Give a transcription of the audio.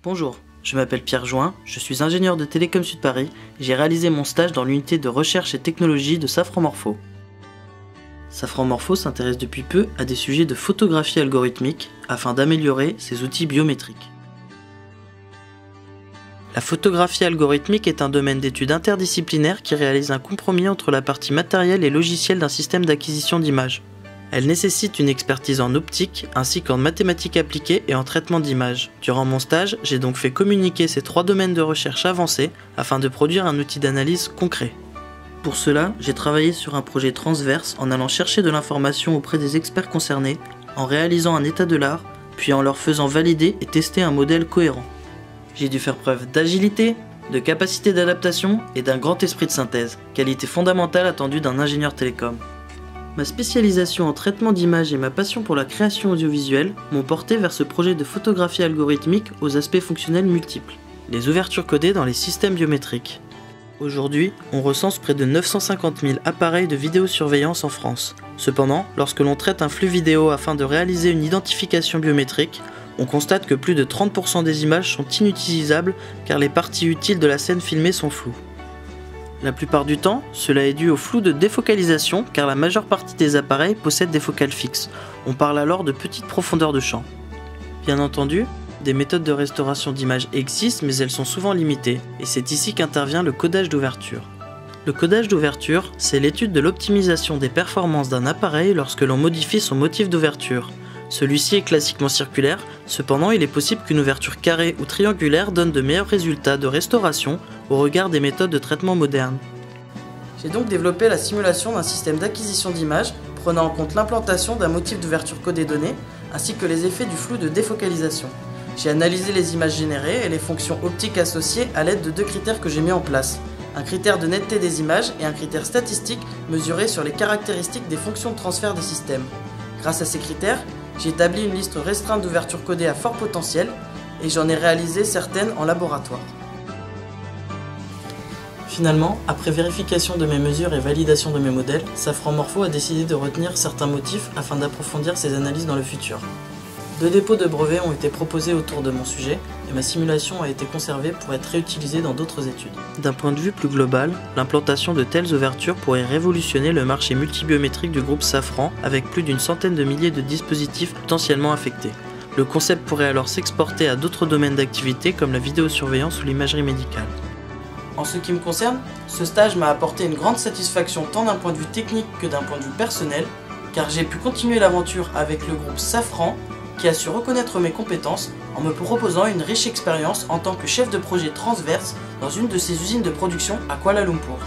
Bonjour, je m'appelle Pierre Join, je suis ingénieur de Télécom Sud Paris et j'ai réalisé mon stage dans l'unité de recherche et technologie de Safran Morpho. Safran Morpho s'intéresse depuis peu à des sujets de photographie algorithmique afin d'améliorer ses outils biométriques. La photographie algorithmique est un domaine d'études interdisciplinaire qui réalise un compromis entre la partie matérielle et logicielle d'un système d'acquisition d'images. Elle nécessite une expertise en optique ainsi qu'en mathématiques appliquées et en traitement d'images. Durant mon stage, j'ai donc fait communiquer ces trois domaines de recherche avancés afin de produire un outil d'analyse concret. Pour cela, j'ai travaillé sur un projet transverse en allant chercher de l'information auprès des experts concernés, en réalisant un état de l'art, puis en leur faisant valider et tester un modèle cohérent. J'ai dû faire preuve d'agilité, de capacité d'adaptation et d'un grand esprit de synthèse, qualité fondamentale attendue d'un ingénieur télécom. Ma spécialisation en traitement d'images et ma passion pour la création audiovisuelle m'ont porté vers ce projet de photographie algorithmique aux aspects fonctionnels multiples. Les ouvertures codées dans les systèmes biométriques. Aujourd'hui, on recense près de 950 000 appareils de vidéosurveillance en France. Cependant, lorsque l'on traite un flux vidéo afin de réaliser une identification biométrique, on constate que plus de 30% des images sont inutilisables car les parties utiles de la scène filmée sont floues. La plupart du temps, cela est dû au flou de défocalisation car la majeure partie des appareils possèdent des focales fixes. On parle alors de petites profondeurs de champ. Bien entendu, des méthodes de restauration d'images existent mais elles sont souvent limitées et c'est ici qu'intervient le codage d'ouverture. Le codage d'ouverture, c'est l'étude de l'optimisation des performances d'un appareil lorsque l'on modifie son motif d'ouverture. Celui-ci est classiquement circulaire, cependant il est possible qu'une ouverture carrée ou triangulaire donne de meilleurs résultats de restauration au regard des méthodes de traitement modernes. J'ai donc développé la simulation d'un système d'acquisition d'images prenant en compte l'implantation d'un motif d'ouverture codé donné, ainsi que les effets du flou de défocalisation. J'ai analysé les images générées et les fonctions optiques associées à l'aide de deux critères que j'ai mis en place. Un critère de netteté des images et un critère statistique mesuré sur les caractéristiques des fonctions de transfert des systèmes. Grâce à ces critères, j'ai établi une liste restreinte d'ouvertures codées à fort potentiel et j'en ai réalisé certaines en laboratoire. Finalement, après vérification de mes mesures et validation de mes modèles, Safran Morpho a décidé de retenir certains motifs afin d'approfondir ses analyses dans le futur. 2 dépôts de brevets ont été proposés autour de mon sujet et ma simulation a été conservée pour être réutilisée dans d'autres études. D'un point de vue plus global, l'implantation de telles ouvertures pourrait révolutionner le marché multibiométrique du groupe Safran avec plus d'une centaine de milliers de dispositifs potentiellement affectés. Le concept pourrait alors s'exporter à d'autres domaines d'activité comme la vidéosurveillance ou l'imagerie médicale. En ce qui me concerne, ce stage m'a apporté une grande satisfaction tant d'un point de vue technique que d'un point de vue personnel, car j'ai pu continuer l'aventure avec le groupe Safran, qui a su reconnaître mes compétences en me proposant une riche expérience en tant que chef de projet transverse dans une de ses usines de production à Kuala Lumpur.